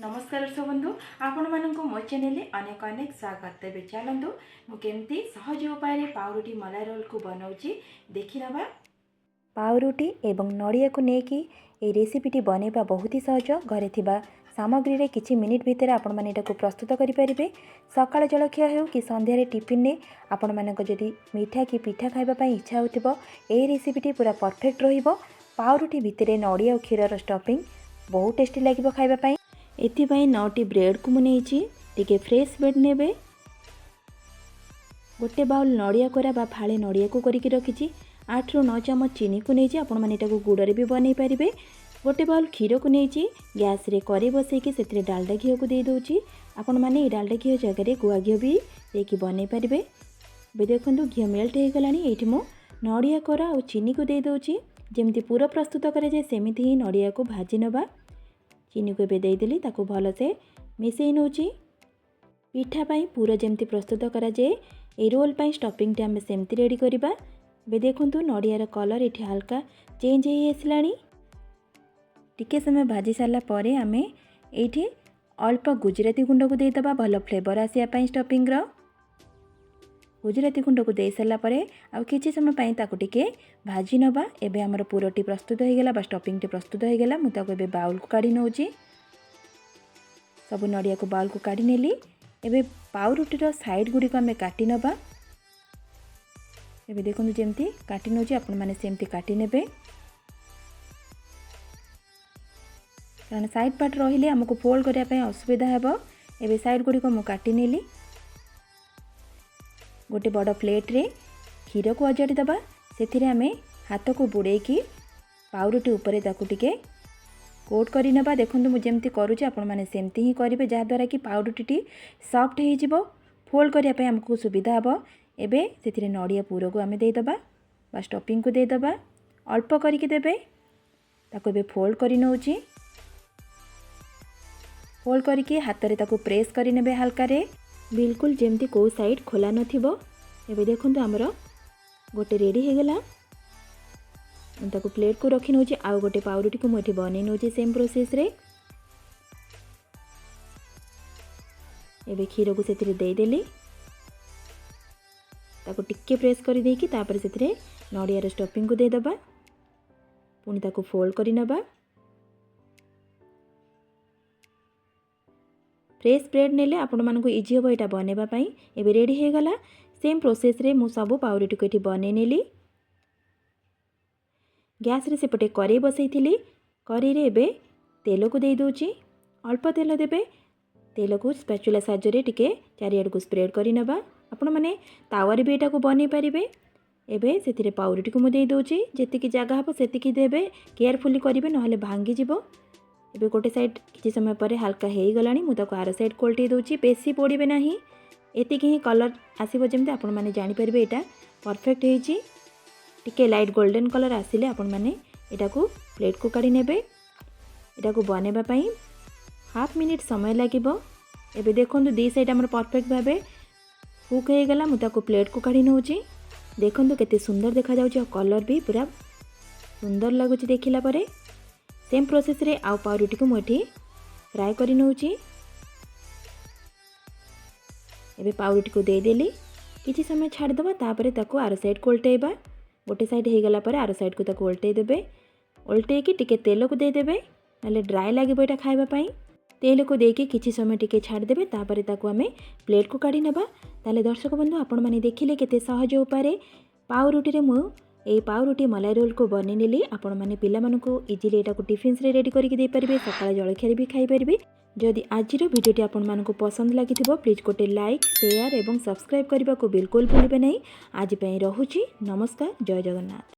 नमस्कार दर्शक बंधु आपण मानक मो चैनल अनेक अनेक स्वागत। तेज चलतु मुझे सहज उपाय पाउरुटी मलाई रोल को बनाऊँगी देखी नवा। पाउरुटी एवं नड़िया को लेकिन ये रेसिपीटी बनैबा बहुत ही सहज। घरे थिबा सामग्री रे किछि मिनिट भितर आपण माने एटाको प्रस्तुत करि परिबे। सकाळ जलखिया हेउ कि संध्यारे टिफिन ने आपण मानक जदि मीठा कि पिठा खाइबा पई इच्छा होतिबो ए रेसिपीटी पूरा परफेक्ट रहिबो। पाउरुटी भितरे नड़िया और क्षीरर स्टफिंग बहुत टेस्टी लागिबो खाइबा पई। एथिपाई 9टी ब्रेड को मुझे टिके फ्रेश ब्रेड नेबे। गोटे बाउल नड़िया कोरा बा फाळे नड़िया को करके रखी 8 ରୁ 9 चामच चीनी को नहीं आपण मैंने गुड़े भी बनई पारे। गोटे बाउल क्षीर को नहीं गैस रे कड़े बसैकी से डालडा घी को दे दूची। आपण मैंने डालडा घी जगह गुआ घी भी देकी बनई पारे। बे देखो घी मेल्ट हो गला। ये मु नड़िया कोरा और चीनी को दे दूची। जमती पूरा प्रस्तुत करे सेमिति ही नड़िया को भाजी नवा। चीनी को देदेली ताको भल से मिसई नौची। पिठा पाई पूरा जमती प्रस्तुत करा जाए ए रोल पाई स्टफिंग आम सेमती रेडी करवा। बे देखंतु नड़ियार कलर ये हल्का चेंज हो आसलानी। टिके समय भाजी सारा पर आम ये अल्प गुजराती गुंड को देदेबा भल फ्लेवर आसापी स्टफिंग। गुजराती गुंड को दे सारा पर आउ किछि समय पाई ताको टिके भाजी नवा। एबे हमर पूरटी प्रस्तुत हो गला बा स्टफिंग टी प्रस्तुत हो गला। मुझे एबे बाउल को काढ़ी नौची। सब नड़िया को बाउल को काढ़ी नेली। एबे पाउरुटीर साइड गुड़िक आम काटी नवा। एबे देखो जमती काटी नौची आपण माने सेमती काटी नेबे कारण साइड पार्ट रहिले हमको फोल्ड करिया पय असुविधा हेबो। एबे साइड गुड़िक मु काटी नेली। गोटे बड़ प्लेट रे क्षीर को अजाड़ी दबा। से आम हाथ को बुड़ेकी पाउरुटी उपरे ताकू टिके कोट करि नबा। देखंतु मु जेमती करूची आपण माने सेमती ही करिवे जहाद्वारा कि पाउरुटी सॉफ्ट हो जिवो। फोल्ड करिया पय हमको सुविधा हेबो। एबे सेथिरे नड़िया पूर को आम देदेबा बा स्टफिंग को देदेबा। अल्प करके देबे ताको एबे फोल्ड करि नौची। फोल्ड करके हाथ रे ताको प्रेस करि नेबे हल्का रे बिल्कुल जेमती को साइड खोला नथिबो। एबे देखंतु हमरो गोटे रेडी हो गला। ताको प्लेट को रखी नौची। आउ गोटे पाउरुटी को मुझे बनै नौची सेम प्रोसेस रे। एबे क्षीर को सेथिरे दे देली ताको टिक्के प्रेस करि देकी तापर सेथिरे नड़ियार स्टफिंग को दे दबा। पुणी ताको फोल्ड करि नबा। फ्रेश ब्रेड नेले आपण मानकु इजी हो एटा बनेबा पई। एबे रेडी हो गला। सेम प्रोसेस रे मु सब पाउरुटी को एठी बनै नेली। गैस रे सेपटे कड़े बसई थी। कड़े रे एबे तेल को दे दूची। अल्प तेल देबे। तेल को स्पैचुला साहाय्य टिके चारिआड को स्प्रेड करि नबा। आपण माने तावारे भी एटा को बनै परिबे। एबे सेथिरे पाउरुटी को मु दे दूची। जेतिकी जगह हबो सेतिकी देबे। केयरफुली करिवे नहले भांगी जिवो। एबे गोटे साइड किछि समय पर हल्का हो गलानी। मु ताको आर साइड कोल्टे दूची। बेसी पोड़ीबे नाही। एतिकी ही कलर आसीबो जेमते आपण माने जानि परिबे एटा परफेक्ट हेची। टिके लाइट गोल्डन कलर आसिले आपण माने एटा को प्लेट को काढी नेबे। एटा को बनेबा पई हाफ मिनिट समय लागिबो। एबे देखंतु दी साइड हमर परफेक्ट भाबे कुक हो गला। मु ताको प्लेट को काढी नौची। देखंतु केते सुंदर देखा जाउची और कलर भी पूरा सुंदर लागुची देखिला परे। सेम प्रोसेस रे आउ पाउरुटी को मुठी फ्राई करि नौची। एबे पाउरुटी को दे देली। किछि समय छाड़ दबा तापरे ताको आर साइड को उल्टेबा। गोटे साइड हो गला पर आर साइड को ताको उल्टे देबे। उल्टे की टिके तेल को दे देबे नले ड्राई लागिबो एटा खाइबा पई। तेल को देके किछि समय टिके छाड़ देबे तापरे ताको आमे प्लेट को काढी नबा। ताले दर्शक बंधु आपण माने देखिले केते सहज उपाय पाउरुटी रे मु ए पाउरुटी मलाई रोल को बनै नेली। आपण माने पिला मानको इजीली एटा को टिफिन रे रेडी करके दे परिबे। सकाळ जळखिया भी खाइ परिबे। जदि आजिर भिडियोटी आपण मानको पसंद लागिथिबो प्लीज गोटे लाइक शेयर एवं सब्सक्राइब करबा को बिल्कुल भूलिबे नहीं। आज पई रहुची। नमस्कार। जय जगन्नाथ।